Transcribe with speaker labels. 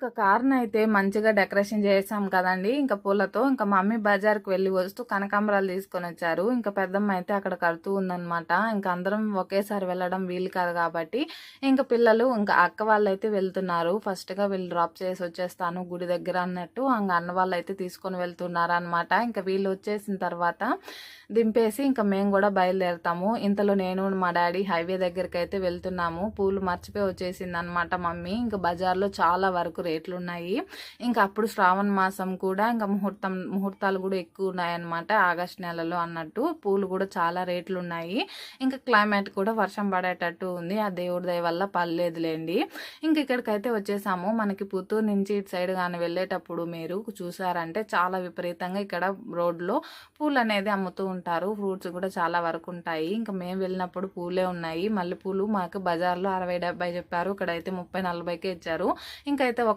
Speaker 1: ఒక కార్‌నయితే మంచిగా డెకరేషన్ చేసాం కదండీ! ఇంక పూలతో. ఇంక మమ్మీ బజార్‌కి వెళ్లి వస్తూ కనకాంబరాలు తీసుకొనొచ్చారు. ఇంక పెద్దమ్మ అయితే అక్కడ కడుతూ ఉందనమాట. ఇంక అందరం ఒకేసారి వెళ్ళడం వీలు కాదు కాబట్టి, ఇంక పిల్లలు ఇంక అక్క వాళ్ళైతే వెళ్తున్నారు. ఫస్ట్‌గా వీళ్ళు డ్రాప్ చేసి వచ్చేస్తాను గుడి దగ్గర అన్నట్టు ఇంగ అన్న వాళ్ళైతే తీసుకొని వెళ్తున్నారనమాట. ఇంక వీళ్ళు వచ్చేసిన తర్వాత దింపేసి ఇంక మేము గూడా బయలుదేరతాము. ఇంతలో నేను మా డ్యాడీ హైవే దగ్గరికైతే వెళ్తున్నాము. పూలు మర్చిపోయి వచ్చేసిందనమాట మమ్మీ. ఇంక బజార్‌లో చాలా వరకు రేట్లున్నాయి. ఇంకా అప్పుడు శ్రావణ మాసం కూడా ఇంకా ముహూర్తాలు కూడా ఎక్కువ ఉన్నాయన్నమాట. ఆగస్టు నెలలో అన్నట్టు పూలు కూడా చాలా రేట్లున్నాయి. ఇంకా క్లైమేట్ కూడా వర్షం పడేటట్టు ఉంది. ఆ దేవుడి దయ వల్ల పడలేదులేండి. ఇంక ఇక్కడికైతే వచ్చేసాము. మనకి పుత్తూరు నుంచి ఇటు సైడ్ గాని వెళ్ళేటప్పుడు మీరు చూసారంటే చాలా విపరీతంగా ఇక్కడ రోడ్లో పూలు అనేది అమ్ముతూ ఉంటారు. ఫ్రూట్స్ కూడా చాలా వరకు ఉంటాయి. ఇంకా మేము వెళ్ళినప్పుడు పూలే ఉన్నాయి. మల్లెపూలు మాకు బజార్‌లో 60, 70 చెప్పారు. ఇక్కడైతే 30, 40కే ఇచ్చారు. ఇంకైతే